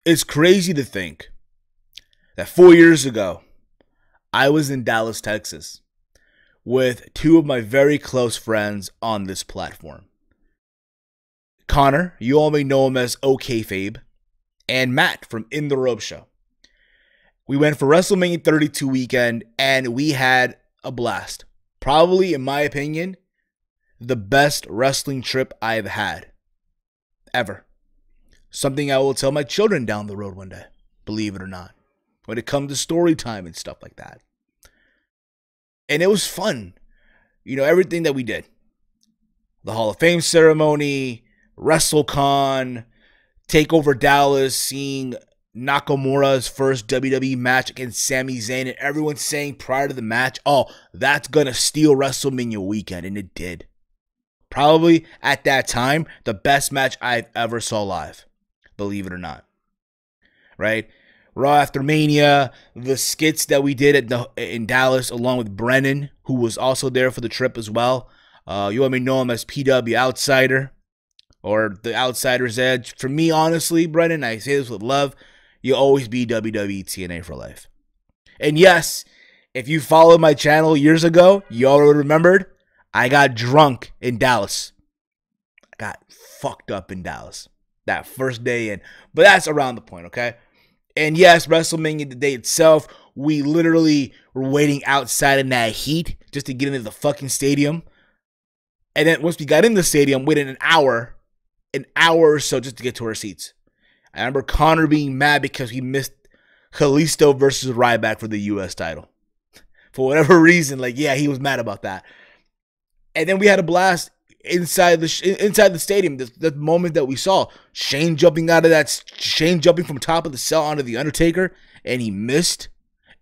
It's crazy to think that 4 years ago, I was in Dallas, Texas, with two of my very close friends on this platform. Connor, you all may know him as OKFabe, and Matt from In the Rope Show. We went for WrestleMania 32 weekend, and we had a blast. Probably, in my opinion, the best wrestling trip I've had. Ever. Something I will tell my children down the road one day, believe it or not, when it comes to story time and stuff like that. And it was fun. You know, everything that we did. The Hall of Fame ceremony, WrestleCon, Takeover Dallas, seeing Nakamura's first WWE match against Sami Zayn, and everyone saying prior to the match, oh, that's going to steal WrestleMania weekend, and it did. Probably, at that time, the best match I've ever saw live. Believe it or not. Right? Raw After Mania, the skits that we did in Dallas along with Brennan, who was also there for the trip as well. You let me know him as PW Outsider or the Outsider's Edge. For me, honestly, Brennan, I say this with love, you'll always be WWE TNA for life. And yes, if you followed my channel years ago, you already remembered, I got drunk in Dallas. I got fucked up in Dallas that first day in. But that's around the point, okay? And yes, WrestleMania, the day itself, we literally were waiting outside in that heat just to get into the fucking stadium. And then once we got in the stadium, waited an hour or so just to get to our seats. I remember Connor being mad because he missed Kalisto versus Ryback for the U.S. title. For whatever reason, like, yeah, he was mad about that. And then we had a blast inside the stadium. The moment that we saw Shane jumping from top of the cell onto the Undertaker, and he missed.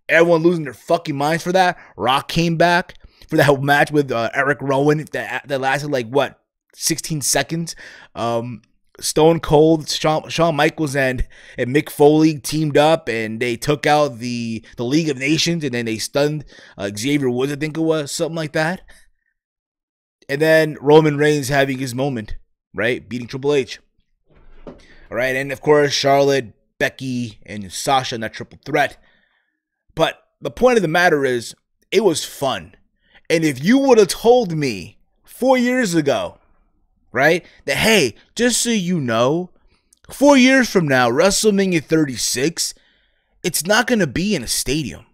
Everyone losing their fucking minds for that. Rock came back for that match with Eric Rowan that lasted like what, 16 seconds. Stone Cold, Shawn Michaels, and Mick Foley teamed up, and they took out the League of Nations, and then they stunned Xavier Woods, I think it was, something like that. And then Roman Reigns having his moment, right? Beating Triple H. All right, and of course, Charlotte, Becky, and Sasha in that triple threat. But the point of the matter is, it was fun. And if you would have told me 4 years ago, right, that, hey, just so you know, 4 years from now, WrestleMania 36, it's not going to be in a stadium.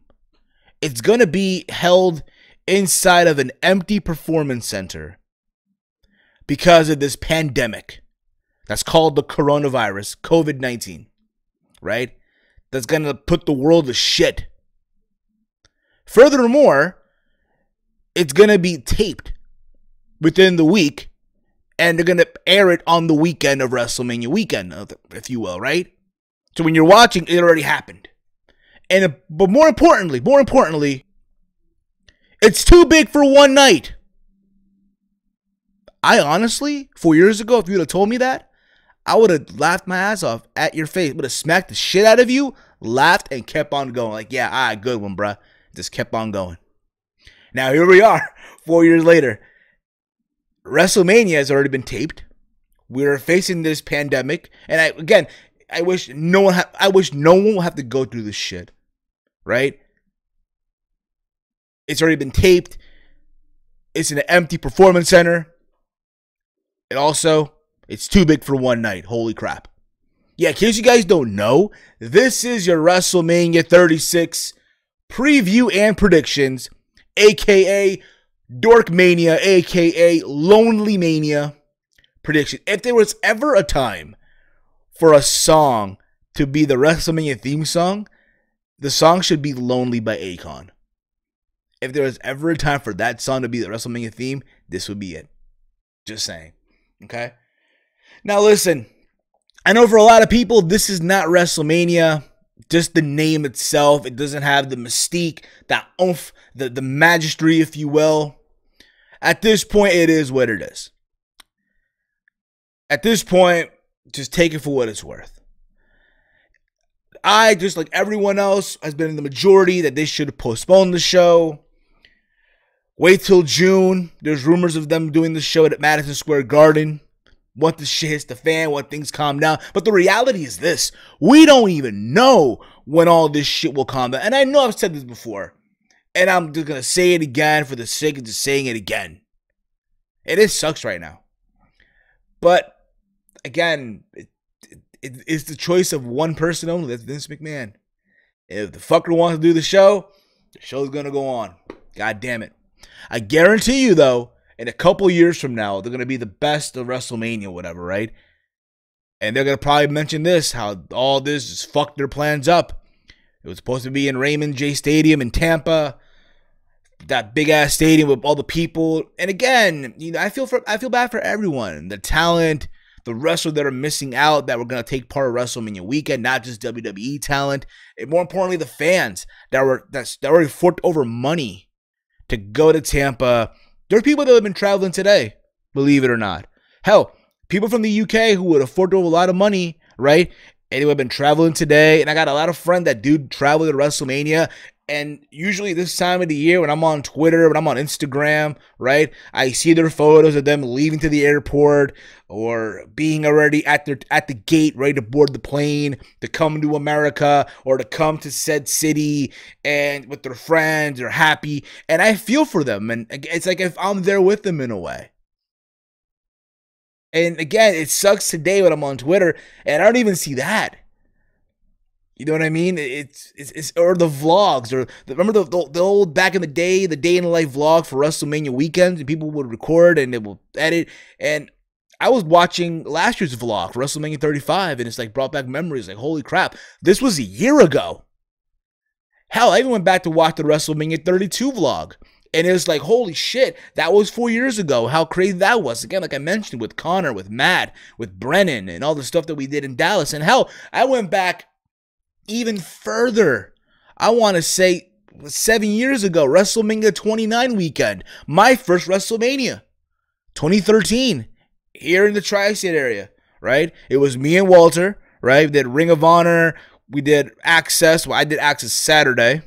It's going to be held inside of an empty performance center because of this pandemic that's called the coronavirus, COVID-19, right? That's going to put the world to shit. Furthermore, it's going to be taped within the week, and they're going to air it on the weekend of WrestleMania weekend, if you will, right? So when you're watching, it already happened. But more importantly, it's too big for one night. I honestly, 4 years ago, if you would have told me that, I would have laughed my ass off at your face. Would have smacked the shit out of you, laughed, and kept on going. Like, yeah, all right, good one, bruh. Just kept on going. Now, here we are, 4 years later. WrestleMania has already been taped. We're facing this pandemic. And I wish no one will have to go through this shit. Right? It's already been taped. It's in an empty performance center. And also, it's too big for one night. Holy crap. Yeah, in case you guys don't know, this is your WrestleMania 36 preview and predictions, a.k.a. DorkMania, a.k.a. Lonely Mania prediction. If there was ever a time for a song to be the WrestleMania theme song, the song should be Lonely by Akon. If there was ever a time for that song to be the WrestleMania theme, this would be it. Just saying. Okay? Now listen, I know for a lot of people, this is not WrestleMania. Just the name itself, it doesn't have the mystique, that oomph, the magistry, if you will. At this point, it is what it is. At this point, just take it for what it's worth. I, just like everyone else, has been in the majority that they should have postponed the show. Wait till June. There's rumors of them doing the show at Madison Square Garden. Once the shit hits the fan, when things calm down. But the reality is this. We don't even know when all this shit will calm down. And I know I've said this before. And I'm just going to say it again for the sake of just saying it again. It sucks right now. But, again, it's the choice of one person only. That's Vince McMahon. If the fucker wants to do the show's going to go on. God damn it. I guarantee you, though, in a couple years from now, they're going to be the best of WrestleMania, whatever, right? And they're going to probably mention this, how all this just fucked their plans up. It was supposed to be in Raymond J. Stadium in Tampa, that big-ass stadium with all the people. And again, you know, I feel bad for everyone. The talent, the wrestlers that are missing out that were going to take part of WrestleMania weekend, not just WWE talent. And more importantly, the fans that already forked over money to go to Tampa. There are people that have been traveling today, believe it or not. Hell, people from the UK who would have forked over a lot of money, right? And they would have been traveling today. And I got a lot of friends that do travel to WrestleMania. And usually this time of the year when I'm on Twitter, when I'm on Instagram, right, I see their photos of them leaving to the airport or being already at the gate ready to board the plane to come to America or to come to said city and with their friends. They're happy. And I feel for them. And it's like if I'm there with them in a way. And again, it sucks today when I'm on Twitter and I don't even see that. You know what I mean? It's or the vlogs, or remember the old back in the day in the life vlog for WrestleMania weekends, and people would record and they will edit. And I was watching last year's vlog for WrestleMania 35, and it's like brought back memories. Like, holy crap, this was a year ago. Hell, I even went back to watch the WrestleMania 32 vlog, and it was like, holy shit, that was 4 years ago. How crazy that was. Again, like I mentioned, with Connor, with Matt, with Brennan, and all the stuff that we did in Dallas. And hell, I went back even further. I want to say 7 years ago, WrestleMania 29 weekend, my first WrestleMania, 2013, here in the Tri-State area, right? It was me and Walter, right? We did Ring of Honor, we did Access. Well, I did Access Saturday,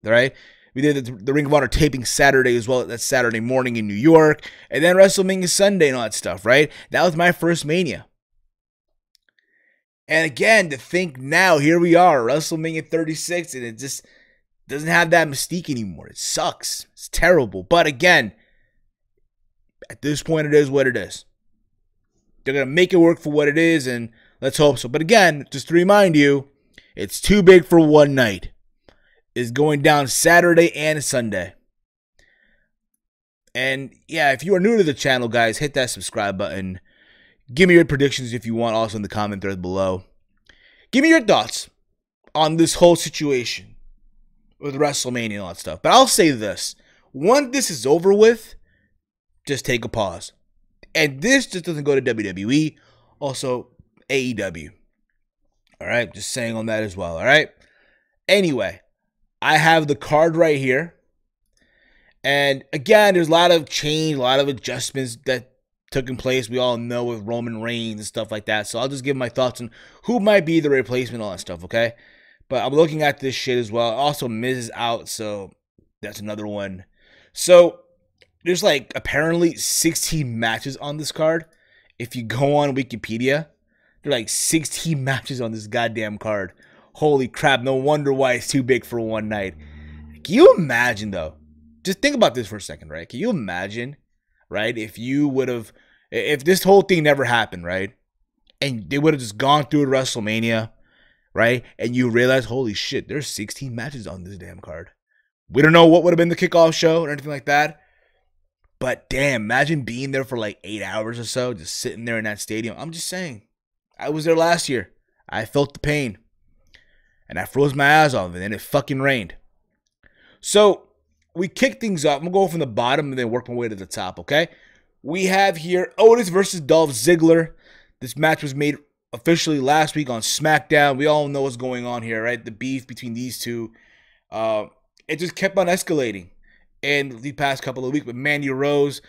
right? We did the Ring of Honor taping Saturday as well. That's Saturday morning in New York, and then WrestleMania Sunday and all that stuff, right? That was my first Mania. And again, to think now, here we are, WrestleMania 36, and it just doesn't have that mystique anymore. It sucks. It's terrible. But again, at this point, it is what it is. They're going to make it work for what it is, and let's hope so. But again, just to remind you, it's too big for one night. It's going down Saturday and Sunday. And yeah, if you are new to the channel, guys, hit that subscribe button. Give me your predictions if you want, also in the comment thread below. Give me your thoughts on this whole situation with WrestleMania and all that stuff. But I'll say this. Once this is over with, just take a pause. And this just doesn't go to WWE, also AEW. All right, just saying on that as well, all right? Anyway, I have the card right here. And again, there's a lot of change, a lot of adjustments that took in place. We all know with Roman Reigns and stuff like that. So I'll just give my thoughts on who might be the replacement, all that stuff, okay? But I'm looking at this shit as well. Also, Miz is out, so that's another one. So there's like apparently 16 matches on this card. If you go on Wikipedia, there are like 16 matches on this goddamn card. Holy crap, no wonder why it's too big for one night. Can you imagine, though? Just think about this for a second, right? Can you imagine, right, if this whole thing never happened, right, and they would have just gone through WrestleMania, right, and you realize, holy shit, there's 16 matches on this damn card. We don't know what would have been the kickoff show or anything like that, but damn, imagine being there for like 8 hours or so, just sitting there in that stadium. I'm just saying, I was there last year. I felt the pain, and I froze my ass off, and then it fucking rained. So we kick things up. I'm going to go from the bottom and then work my way to the top, okay? We have here Otis versus Dolph Ziggler. This match was made officially last week on SmackDown. We all know what's going on here, right? The beef between these two. It just kept on escalating in the past couple of weeks. But Mandy Rose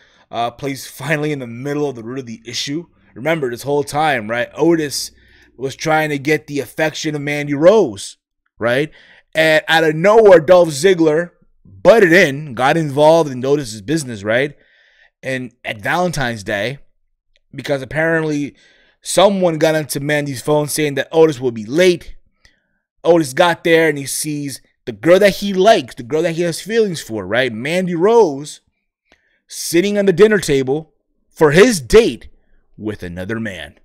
plays finally in the middle of the root of the issue. Remember, this whole time, right? Otis was trying to get the affection of Mandy Rose, right? And out of nowhere, Dolph Ziggler butted in, got involved in Otis's business, right? And at Valentine's Day, because apparently someone got into Mandy's phone saying that Otis will be late. Otis got there and he sees the girl that he likes, the girl that he has feelings for, right? Mandy Rose, sitting on the dinner table for his date with another man.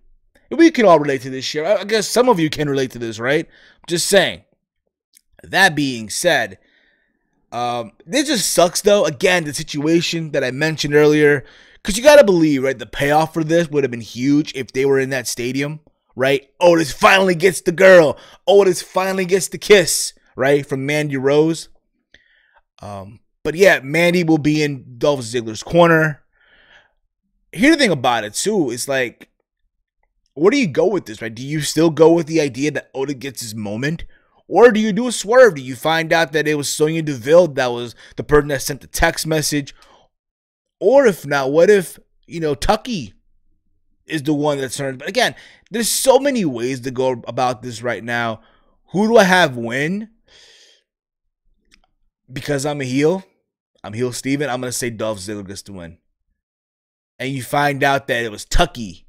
And we can all relate to this shit. I guess some of you can relate to this, right? Just saying. That being said, this just sucks, though. Again, the situation that I mentioned earlier. Because you got to believe, right, the payoff for this would have been huge if they were in that stadium, right? Otis finally gets the girl. Otis finally gets the kiss, right, from Mandy Rose. But yeah, Mandy will be in Dolph Ziggler's corner. Here's the thing about it, too. It's like, where do you go with this, right? Do you still go with the idea that Otis gets his moment? Or do you do a swerve? Do you find out that it was Sonya Deville that was the person that sent the text message? Or if not, what if, Tucky is the one that's turned? But again, there's so many ways to go about this right now. Who do I have win? Because I'm a heel. I'm heel Steven. I'm going to say Dolph Ziggler gets to win. And you find out that it was Tucky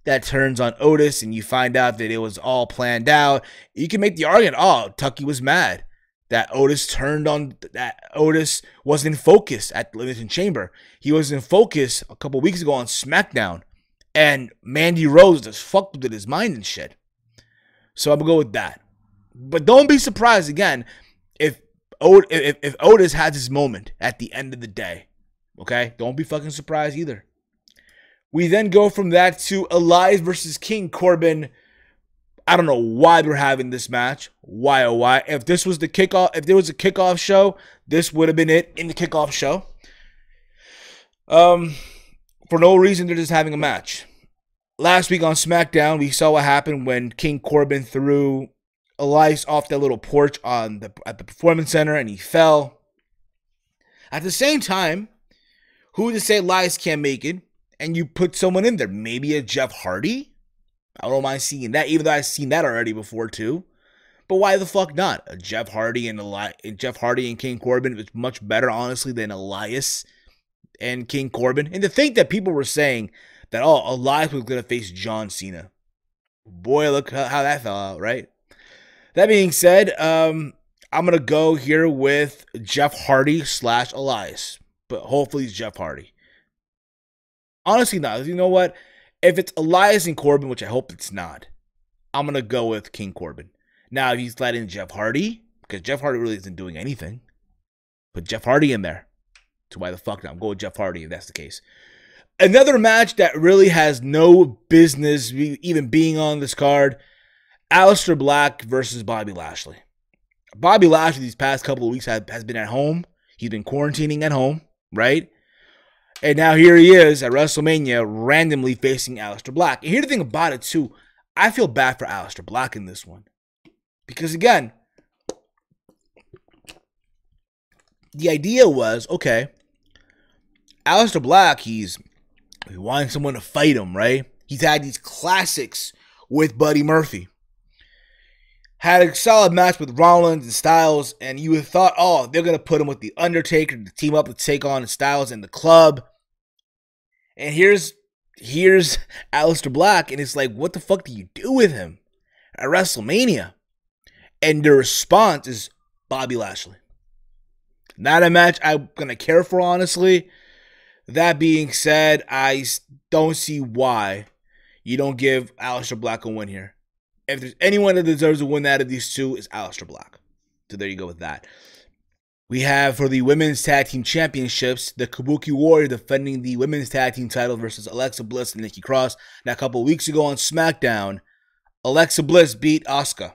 that turns on Otis, and you find out that it was all planned out. You can make the argument, Tucky was mad that Otis turned on, that Otis wasn't in focus at the Elimination Chamber. He was in focus a couple weeks ago on SmackDown, and Mandy Rose just fucked with his mind and shit. So I'm going to go with that. But don't be surprised, again, if Otis has his moment at the end of the day. Okay? Don't be fucking surprised either. We then go from that to Elias versus King Corbin. I don't know why we're having this match. Why, oh why? If this was the kickoff, if there was a kickoff show, this would have been it in the kickoff show. For no reason, they're just having a match. Last week on SmackDown, we saw what happened when King Corbin threw Elias off that little porch at the Performance Center, and he fell. At the same time, who to say Elias can't make it? And you put someone in there, maybe a Jeff Hardy. I don't mind seeing that, even though I've seen that already before too. But why the fuck not? A Jeff Hardy and King Corbin is much better, honestly, than Elias and King Corbin. And to think that people were saying that Elias was gonna face John Cena. Boy, look how that fell out, right? That being said, I'm gonna go here with Jeff Hardy / Elias, but hopefully it's Jeff Hardy. Honestly, not. You know what? If it's Elias and Corbin, which I hope it's not, I'm going to go with King Corbin. Now, if he's let in Jeff Hardy, because Jeff Hardy really isn't doing anything, put Jeff Hardy in there. So why the fuck not? I'm going with Jeff Hardy if that's the case. Another match that really has no business even being on this card, Aleister Black versus Bobby Lashley. Bobby Lashley these past couple of weeks has been at home. He's been quarantining at home, right? And now here he is at WrestleMania randomly facing Aleister Black. And here's the thing about it, too. I feel bad for Aleister Black in this one. Because, again, the idea was, okay, Aleister Black, he wanted someone to fight him, right? He's had these classics with Buddy Murphy. Had a solid match with Rollins and Styles, and you would have thought, they're going to put him with The Undertaker to team up to take on Styles and the Club. And here's Aleister Black, and it's like, what the fuck do you do with him at WrestleMania? And the response is Bobby Lashley. Not a match I'm going to care for, honestly. That being said, I don't see why you don't give Aleister Black a win here. If there's anyone that deserves a win out of these two, it's Aleister Black. So there you go with that. We have for the Women's Tag Team Championships, the Kabuki Warrior defending the Women's Tag Team title versus Alexa Bliss and Nikki Cross. Now, a couple of weeks ago on SmackDown, Alexa Bliss beat Asuka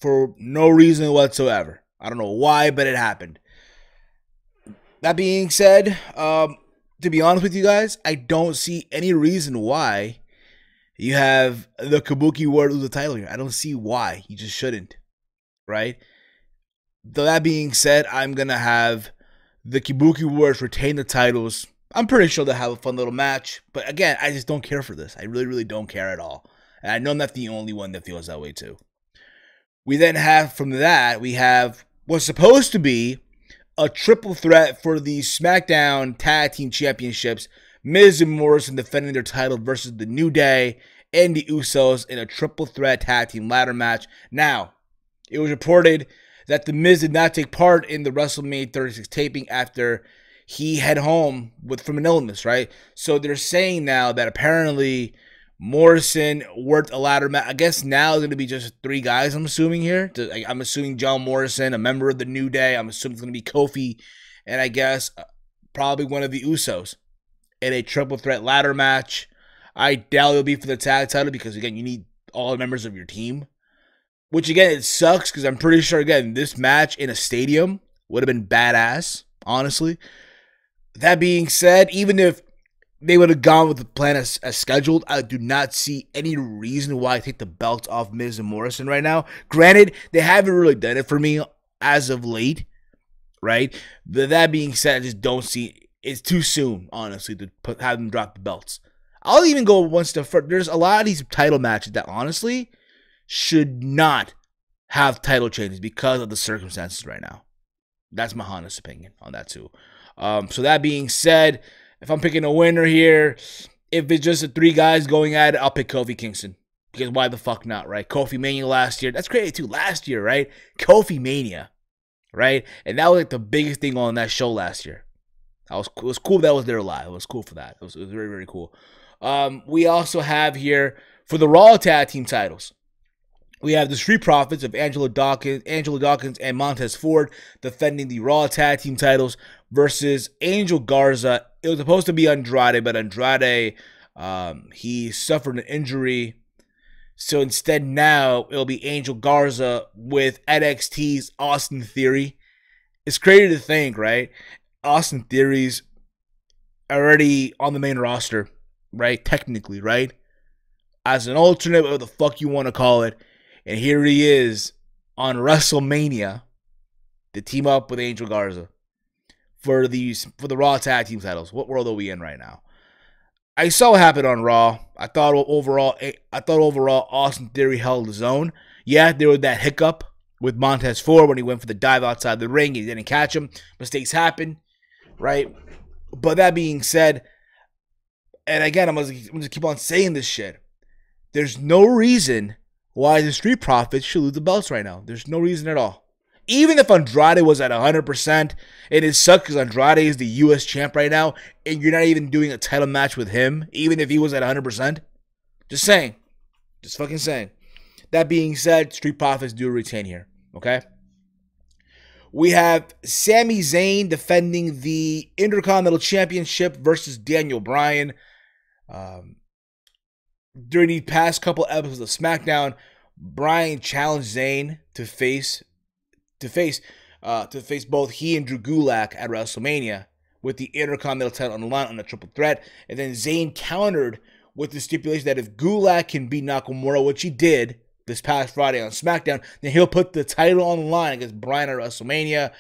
for no reason whatsoever. I don't know why, but it happened. That being said, to be honest with you guys, I don't see any reason why you have the Kabuki Warrior lose the title here. I don't see why. You just shouldn't, right? Though that being said, I'm going to have the Kabuki Warriors retain the titles. I'm pretty sure they'll have a fun little match. But again, I just don't care for this. I really, really don't care at all. And I know I'm not the only one that feels that way too. We then have, from that, we have what's supposed to be a triple threat for the SmackDown Tag Team Championships. Miz and Morrison defending their title versus the New Day and the Usos in a triple threat tag team ladder match. Now, it was reported that the Miz did not take part in the WrestleMania 36 taping after he head home from an illness, right? So they're saying now that apparently Morrison worked a ladder match. I guess now it's going to be just 3 guys, I'm assuming here. I'm assuming John Morrison, a member of the New Day. I'm assuming it's going to be Kofi, and I guess probably one of the Usos in a triple threat ladder match. I doubt it'll be for the tag title because, again, you need all the members of your team. Which, again, it sucks because I'm pretty sure, again, this match in a stadium would have been badass, honestly. That being said, even if they would have gone with the plan as scheduled, I do not see any reason why I take the belts off Miz and Morrison right now. Granted, they haven't really done it for me as of late, right? But that being said, I just don't see, it's too soon, honestly, to have them drop the belts. I'll even go one step further. There's a lot of these title matches that, honestly, should not have title changes because of the circumstances right now. That's my honest opinion on that too. So that being said, if I'm picking a winner here, if it's just the 3 guys going at it, I'll pick Kofi Kingston. Because why the fuck not, right? Kofi Mania last year. That's crazy too. Last year, right? Kofi Mania, right? And that was like the biggest thing on that show last year. It was cool that was there live. It was cool for that. It was very, very cool. We also have here for the Raw Tag Team titles, we have the Street Profits of Angelo Dawkins and Montez Ford defending the Raw Tag Team titles versus Angel Garza. It was supposed to be Andrade, but Andrade, he suffered an injury. So instead now, it'll be Angel Garza with NXT's Austin Theory. It's crazy to think, right? Austin Theory's already on the main roster, right? Technically, right? As an alternate, whatever the fuck you want to call it. And here he is on WrestleMania to team up with Angel Garza for the Raw Tag Team titles. What world are we in right now? I saw what happened on Raw. I thought overall Austin Theory held his own. Yeah, there was that hiccup with Montez Ford when he went for the dive outside the ring. He didn't catch him. Mistakes happen, right? But that being said, and again, I'm gonna keep on saying this shit. There's no reason why the Street Profits should lose the belts right now. There's no reason at all. Even if Andrade was at 100%, it is sucks because Andrade is the U.S. champ right now, and you're not even doing a title match with him, even if he was at 100%. Just saying. Just fucking saying. That being said, Street Profits do retain here, okay? We have Sami Zayn defending the Intercontinental Championship versus Daniel Bryan. During the past couple episodes of SmackDown, Bryan challenged Zayn to face both he and Drew Gulak at WrestleMania with the Intercontinental title on the line on a triple threat. And then Zayn countered with the stipulation that if Gulak can beat Nakamura, which he did this past Friday on SmackDown, then he'll put the title on the line against Bryan at WrestleMania.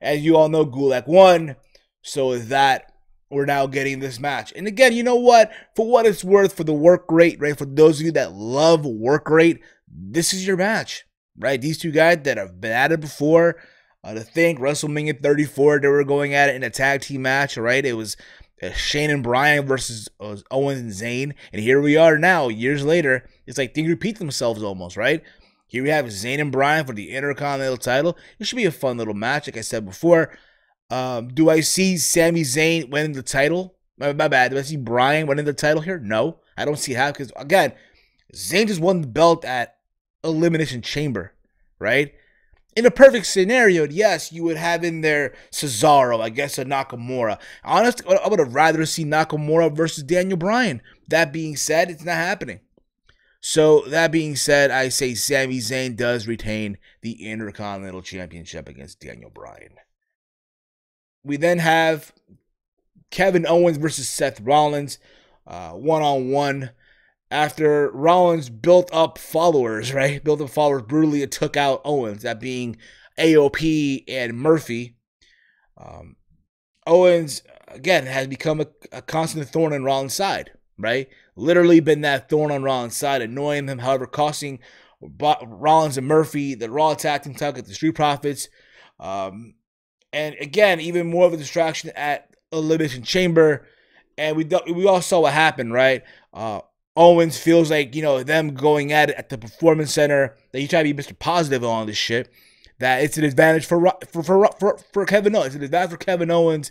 As you all know, Gulak won. So with that, we're now getting this match. And again, you know what? For what it's worth, for the work rate, right? For those of you that love work rate, this is your match, right? These 2 guys that have been at it before. To think WrestleMania 34, they were going at it in a tag team match, right? It was Shane and Bryan versus Owens and Zayn. And here we are now, years later. It's like things repeat themselves almost, right? Here we have Zayn and Bryan for the Intercontinental title. It should be a fun little match, like I said before. Do I see Sami Zayn winning the title? My bad. Do I see Bryan winning the title here? No. I don't see how, because, again, Zayn just won the belt at Elimination Chamber, right? In a perfect scenario, yes, you would have in there Cesaro, I guess, a Nakamura. Honestly, I would have rather seen Nakamura versus Daniel Bryan. That being said, it's not happening. So, that being said, I say Sami Zayn does retain the Intercontinental Championship against Daniel Bryan. We then have Kevin Owens versus Seth Rollins, one-on-one. After Rollins built up followers, right? Built up followers brutally and took out Owens, that being AOP and Murphy. Owens, again, has become a constant thorn in Rollins' side, right? Literally been that thorn on Rollins' side, annoying him, however, costing Rollins and Murphy the Raw Tag Team title at the Street Profits. And again, even more of a distraction at Elimination Chamber. And we all saw what happened, right? Owens feels like, them going at it at the Performance Center, that you try to be Mr. Positive on this shit, that it's an advantage for Kevin Owens. It's an advantage for Kevin Owens,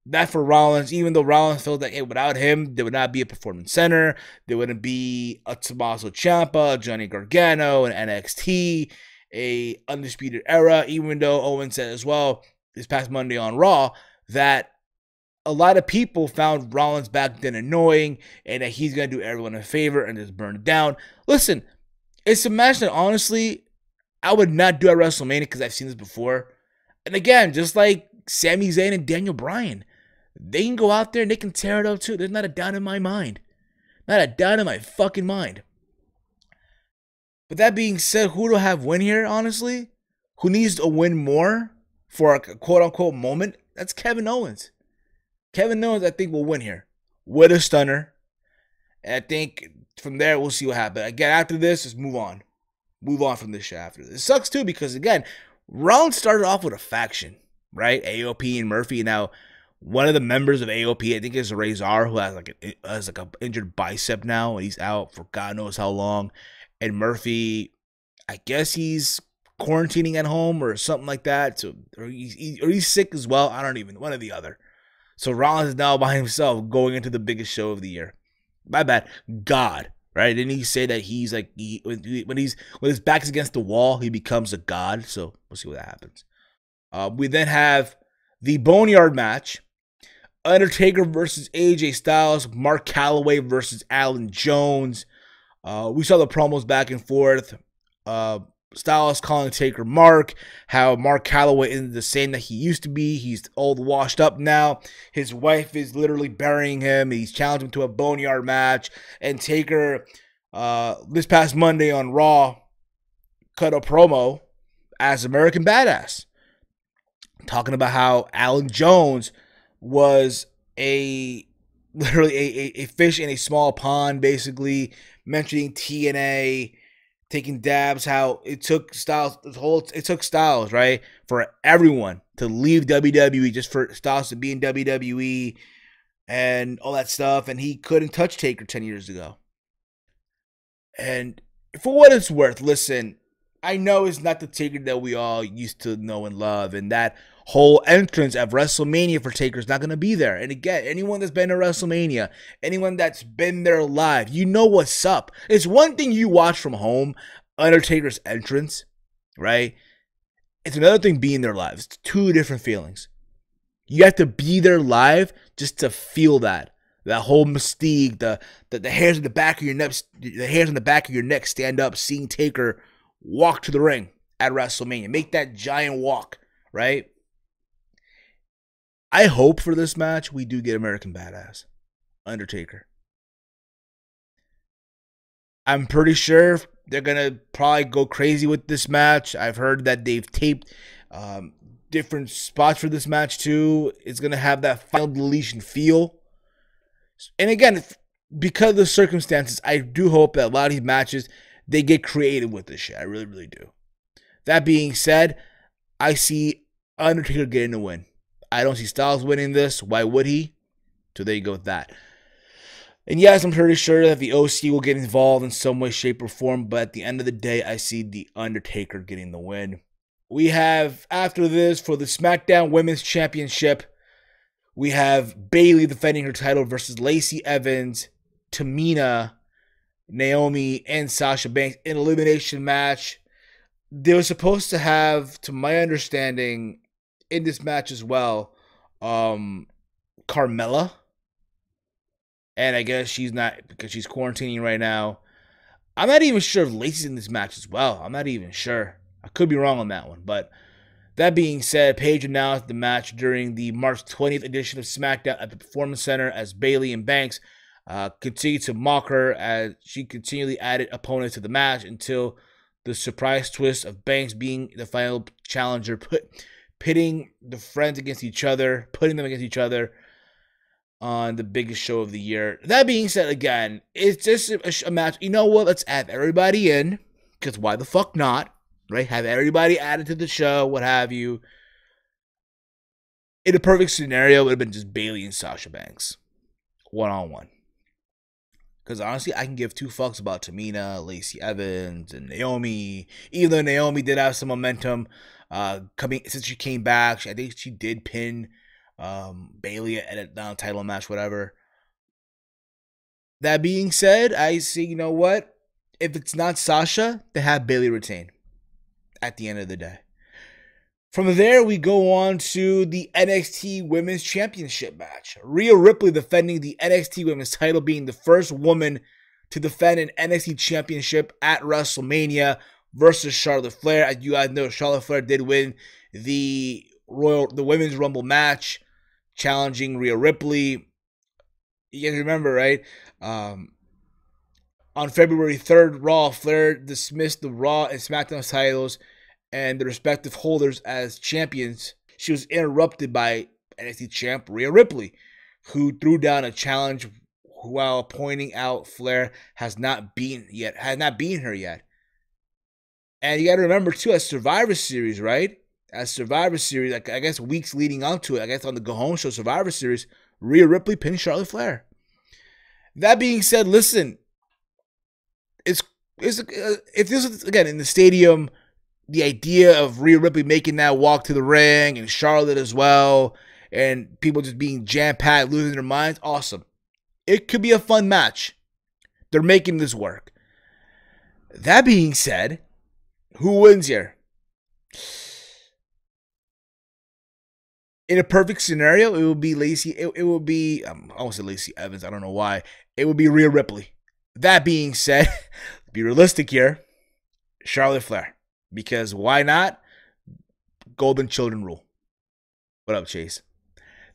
not for Rollins, even though Rollins felt like, hey, without him, there would not be a Performance Center. There wouldn't be a Tommaso Ciampa, Johnny Gargano, and NXT, a Undisputed Era, even though Owens said as well this past Monday on Raw that a lot of people found Rollins back then annoying and that he's going to do everyone a favor and just burn it down. Listen, it's a match that honestly I would not do at WrestleMania because I've seen this before. And again, just like Sami Zayn and Daniel Bryan, they can go out there and they can tear it up too. There's not a doubt in my mind. Not a doubt in my fucking mind. But that being said, who do I have win here, honestly? Who needs to win more for a quote-unquote moment? That's Kevin Owens. Kevin Owens, I think, will win here with a stunner. And I think from there, we'll see what happens. Again, after this, just move on. Move on from this shit after this. It sucks, too, because, again, Rollins started off with a faction, right? AOP and Murphy. Now, one of the members of AOP, I think, is Razor, who has like an injured bicep now, and he's out for God knows how long. And Murphy, I guess he's quarantining at home or something like that. So, or he's sick as well. I don't even, one or the other. So Rollins is now by himself going into the biggest show of the year. My bad. God, right? Didn't he say that he's like, when his back is against the wall, he becomes a god? So we'll see what happens. We then have the Boneyard match. Undertaker versus AJ Styles. Mark Calloway versus Alan Jones. We saw the promos back and forth. Styles calling Taker Mark, how Mark Calloway isn't the same that he used to be. He's all washed up now. His wife is literally burying him. He's challenged him to a Boneyard match. And Taker, this past Monday on Raw, cut a promo as American Badass, talking about how Alan Jones was literally a fish in a small pond, basically mentioning TNA, taking dabs, how it took Styles, right, for everyone to leave WWE just for Styles to be in WWE and all that stuff, and he couldn't touch Taker 10 years ago. And for what it's worth, listen, I know it's not the Taker that we all used to know and love, and that whole entrance of WrestleMania for Taker is not going to be there. And again, anyone that's been to WrestleMania, anyone that's been there live, you know what's up. It's one thing you watch from home, Undertaker's entrance, right? It's another thing being there live. It's two different feelings. You have to be there live just to feel that whole mystique, the hairs in the back of your neck, stand up, seeing Taker walk to the ring at WrestleMania, make that giant walk, right? I hope for this match we do get American Badass Undertaker. I'm pretty sure they're gonna probably go crazy with this match. I've heard that they've taped different spots for this match too. It's gonna have that final deletion feel. And again, because of the circumstances, I do hope that a lot of these matches, they get creative with this shit. I really, really do. That being said, I see Undertaker getting the win. I don't see Styles winning this. Why would he? So there you go with that. And yes, I'm pretty sure that the OC will get involved in some way, shape, or form. But at the end of the day, I see the Undertaker getting the win. We have, after this, for the SmackDown Women's Championship, we have Bayley defending her title versus Lacey Evans, Tamina, Naomi, and Sasha Banks in an elimination match. They were supposed to have, to my understanding, in this match as well, Carmella. And I guess she's not, because she's quarantining right now. I'm not even sure if Lacey's in this match as well. I'm not even sure. I could be wrong on that one. But that being said, Paige announced the match during the March 20th edition of SmackDown at the Performance Center as Bayley and Banks continued to mock her as she continually added opponents to the match until the surprise twist of Banks being the final challenger, pitting the friends against each other, putting them against each other on the biggest show of the year. That being said, again, it's just a match. You know what? Let's add everybody in, because why the fuck not, right? Have everybody added to the show, what have you. In a perfect scenario, it would have been just Bayley and Sasha Banks. one-on-one. Because honestly, I can give two fucks about Tamina, Lacey Evans, and Naomi. Even though Naomi did have some momentum since she came back. I think she did pin Bayley at a non-title match, whatever. That being said, I say, you know what? If it's not Sasha, then have Bayley retain at the end of the day. From there, we go on to the NXT Women's Championship match. Rhea Ripley defending the NXT Women's title, being the first woman to defend an NXT Championship at WrestleMania versus Charlotte Flair. As you guys know, Charlotte Flair did win the Women's Rumble match, challenging Rhea Ripley. You guys remember, right? On February 3rd, Raw, Flair dismissed the Raw and SmackDown titles and the respective holders as champions. She was interrupted by NXT champ Rhea Ripley, who threw down a challenge while pointing out Flair has not beaten her yet. And you got to remember too, as Survivor Series, right? As Survivor Series, like I guess weeks leading up to it, I guess on the Go Home Show Survivor Series, Rhea Ripley pinned Charlotte Flair. That being said, listen, if this was again in the stadium, the idea of Rhea Ripley making that walk to the ring and Charlotte as well, and people just being jam-packed, losing their minds, awesome. It could be a fun match. They're making this work. That being said, who wins here? In a perfect scenario, it would be I won't say Lacey Evans, I don't know why. It would be Rhea Ripley. That being said, be realistic here, Charlotte Flair. Because why not? Golden Children rule. What up, Chase?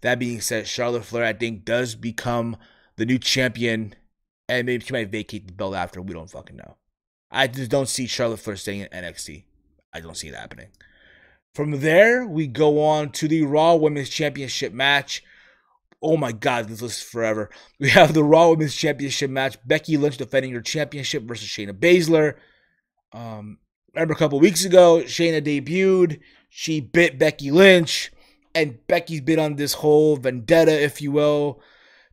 That being said, Charlotte Flair, I think, does become the new champion. And maybe she might vacate the belt after. We don't fucking know. I just don't see Charlotte Flair staying in NXT. I don't see it happening. From there, we go on to the Raw Women's Championship match. Oh my God, this list is forever. We have the Raw Women's Championship match. Becky Lynch defending her championship versus Shayna Baszler. Remember a couple weeks ago, Shayna debuted. She bit Becky Lynch. And Becky's been on this whole vendetta, if you will,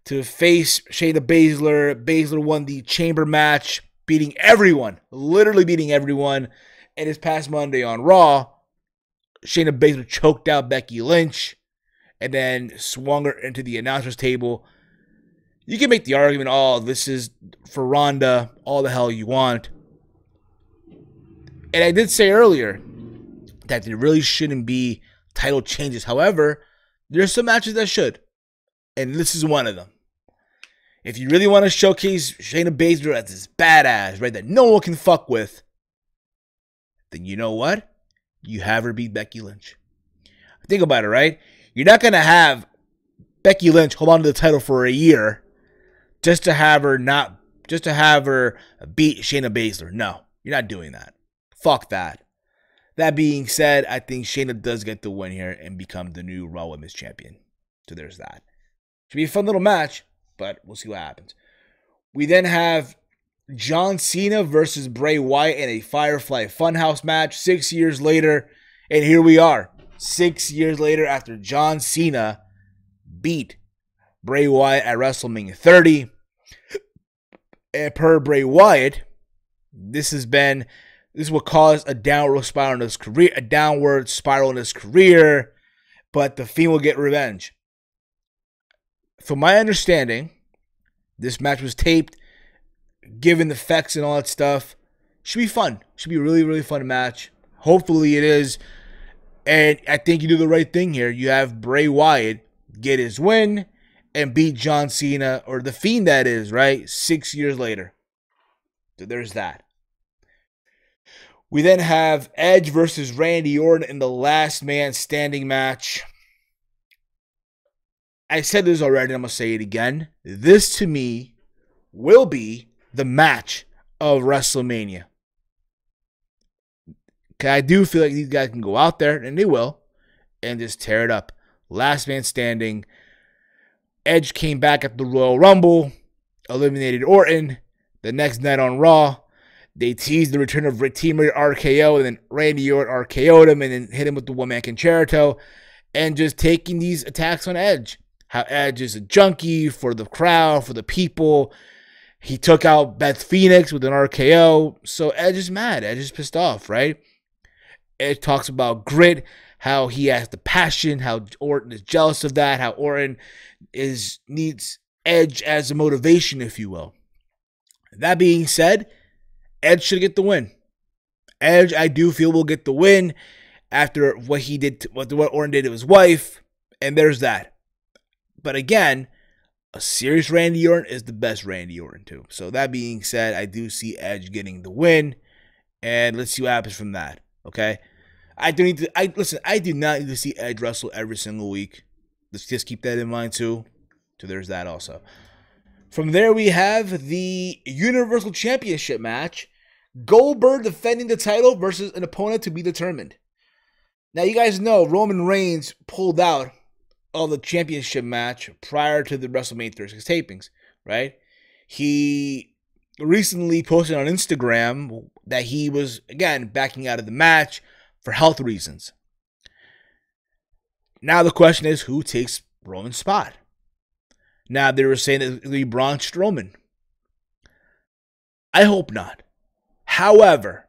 to face Shayna Baszler. Baszler won the chamber match, beating everyone. Literally beating everyone. And this past Monday on Raw, Shayna Baszler choked out Becky Lynch and then swung her into the announcer's table. You can make the argument, oh, this is for Ronda, all the hell you want. And I did say earlier that there really shouldn't be title changes. However, there's some matches that should. And this is one of them. If you really want to showcase Shayna Baszler as this badass, right, that no one can fuck with, then you know what? You have her beat Becky Lynch. Think about it, right? You're not going to have Becky Lynch hold on to the title for a year just to have her beat Shayna Baszler. No, you're not doing that. Fuck that. That being said, I think Shayna does get the win here and become the new Raw Women's Champion. So there's that. Should be a fun little match, but we'll see what happens. We then have John Cena versus Bray Wyatt in a Firefly Funhouse match 6 years later. And here we are. 6 years later after John Cena beat Bray Wyatt at WrestleMania 30. And per Bray Wyatt, this is what caused a downward spiral in his career, but the Fiend will get revenge. From my understanding, this match was taped, given the effects and all that stuff. Should be fun. Should be a really, really fun match. Hopefully it is. And I think you do the right thing here. You have Bray Wyatt get his win and beat John Cena, or the Fiend that is, right? 6 years later. So there's that. We then have Edge versus Randy Orton in the last man standing match. I said this already, I'm going to say it again. This, to me, will be the match of WrestleMania. I do feel like these guys can go out there, and they will, and just tear it up. Last man standing. Edge came back at the Royal Rumble, eliminated Orton. The next night on Raw, they teased the return of teammate RKO, and then Randy Orton RKO'd him and then hit him with the one-man concerto, and just taking these attacks on Edge. how Edge is a junkie for the crowd, for the people. He took out Beth Phoenix with an RKO. So Edge is mad. Edge is pissed off, right? Edge talks about grit, how he has the passion, how Orton is jealous of that, how Orton needs Edge as a motivation, if you will. That being said, Edge should get the win. Edge, I do feel, will get the win after what he did, what Orton did to his wife, and there's that. But again, a serious Randy Orton is the best Randy Orton too. So that being said, I do see Edge getting the win, and let's see what happens from that. Okay, I do not need to see Edge wrestle every single week. Let's just keep that in mind too. So there's that also. From there, we have the Universal Championship match. Goldberg defending the title versus an opponent to be determined. Now, you guys know Roman Reigns pulled out of the championship match prior to the WrestleMania 36 tapings, right? He recently posted on Instagram that he was, again, backing out of the match for health reasons. Now, the question is, who takes Roman's spot? Now, they were saying that it would be Braun Strowman. I hope not. However,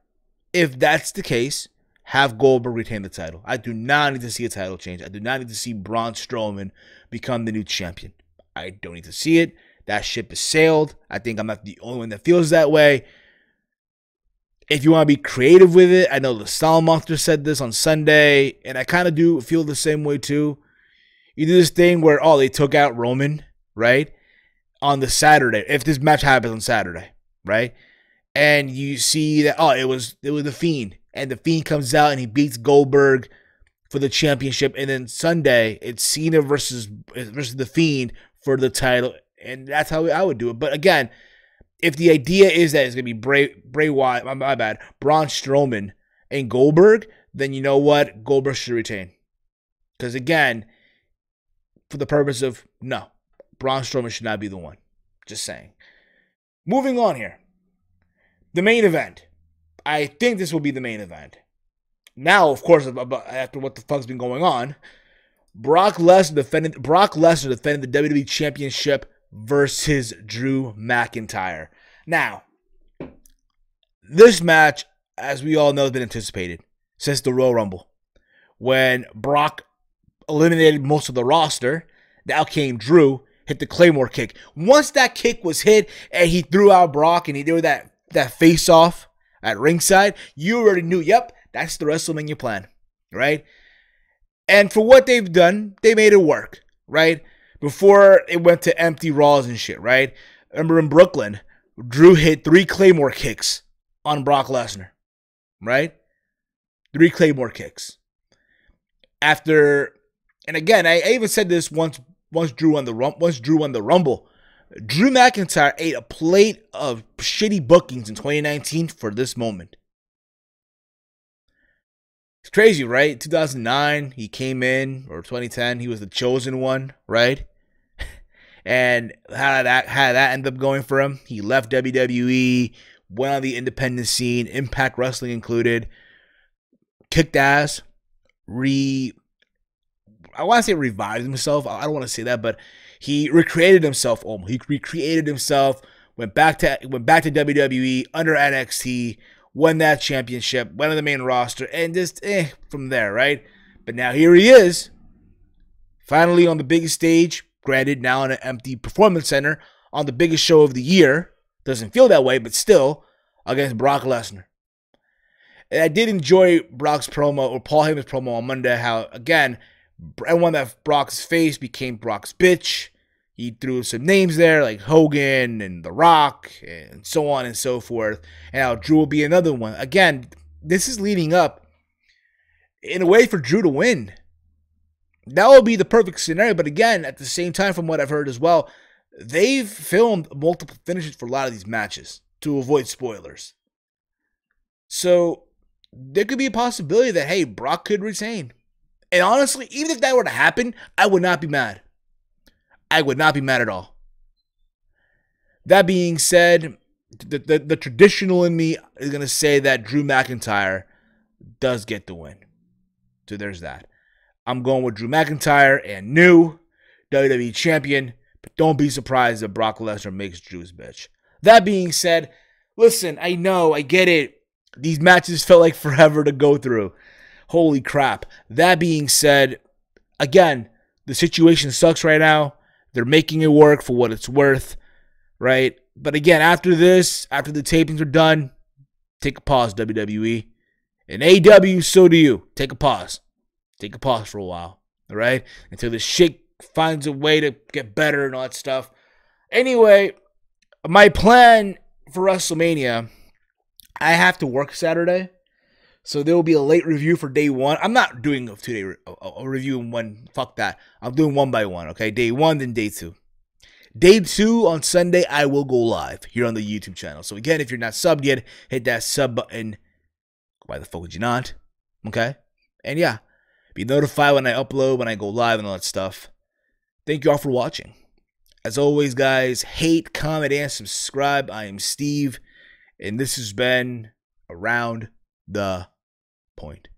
if that's the case, have Goldberg retain the title. I do not need to see a title change. I do not need to see Braun Strowman become the new champion. I don't need to see it. That ship has sailed. I think I'm not the only one that feels that way. If you want to be creative with it, I know the Style Monster said this on Sunday, and I kind of do feel the same way too. You do this thing where, oh, they took out Roman, right, on the Saturday. If this match happens on Saturday, right, and you see that, oh, it was the Fiend, and the Fiend comes out and he beats Goldberg for the championship, and then Sunday it's Cena versus the Fiend for the title, and that's how I would do it. But again, if the idea is that it's gonna be Bray Wyatt, my bad, Braun Strowman and Goldberg, then you know what, Goldberg should retain, because again, for the purpose of no, Braun Strowman should not be the one. Just saying. Moving on here. The main event. I think this will be the main event. Now, of course, after what the fuck's been going on, Brock Lesnar defended the WWE Championship versus Drew McIntyre. Now, this match, as we all know, has been anticipated since the Royal Rumble, when Brock eliminated most of the roster. Now came Drew, hit the Claymore kick. Once that kick was hit and he threw out Brock and he did that face off at ringside, you already knew, yep, that's the WrestleMania plan, right? And for what they've done, they made it work, right? Before it went to empty Raws and shit, right? Remember in Brooklyn, Drew hit 3 Claymore kicks on Brock Lesnar, right? 3 Claymore kicks. After, and again, I even said this once Drew won the Rumble. Drew McIntyre ate a plate of shitty bookings in 2019 for this moment. It's crazy, right? 2009, he came in, or 2010, he was the chosen one, right? And how did that end up going for him? He left WWE, went on the independent scene, Impact Wrestling included, kicked ass, I want to say revived himself. I don't want to say that, but he recreated himself almost. He recreated himself, went back to WWE under NXT, won that championship, went on the main roster, and just from there, right? But now here he is, finally on the biggest stage, granted now in an empty performance center, on the biggest show of the year. Doesn't feel that way, but still, against Brock Lesnar. And I did enjoy Brock's promo, or Paul Heyman's promo on Monday, how, again, everyone that Brock's face became Brock's bitch. He threw some names there like Hogan and The Rock and so on and so forth. And how Drew will be another one. Again, this is leading up in a way for Drew to win. That would be the perfect scenario. But again, at the same time, from what I've heard as well, they've filmed multiple finishes for a lot of these matches to avoid spoilers. So there could be a possibility that, hey, Brock could retain. And honestly, even if that were to happen, I would not be mad. I would not be mad at all. That being said, the traditional in me is going to say that Drew McIntyre does get the win. So there's that. I'm going with Drew McIntyre and new WWE Champion, but don't be surprised if Brock Lesnar makes Drew's bitch. That being said, listen, I know, I get it. These matches felt like forever to go through. Holy crap. That being said, again, the situation sucks right now. They're making it work for what it's worth, right? But again, after this, after the tapings are done, take a pause, WWE. And AEW, so do you. Take a pause. Take a pause for a while, all right? Until this shit finds a way to get better and all that stuff. Anyway, my plan for WrestleMania, I have to work Saturday. So there will be a late review for day one. I'm not doing a 2-day review in one. Fuck that. I'm doing one by one, okay? Day one, then day two. Day two on Sunday, I will go live here on the YouTube channel. So again, if you're not subbed yet, hit that sub button. Why the fuck would you not? Okay? And yeah, be notified when I upload, when I go live and all that stuff. Thank you all for watching. As always, guys, hate, comment, and subscribe. I am Steve, and this has been Around the Point.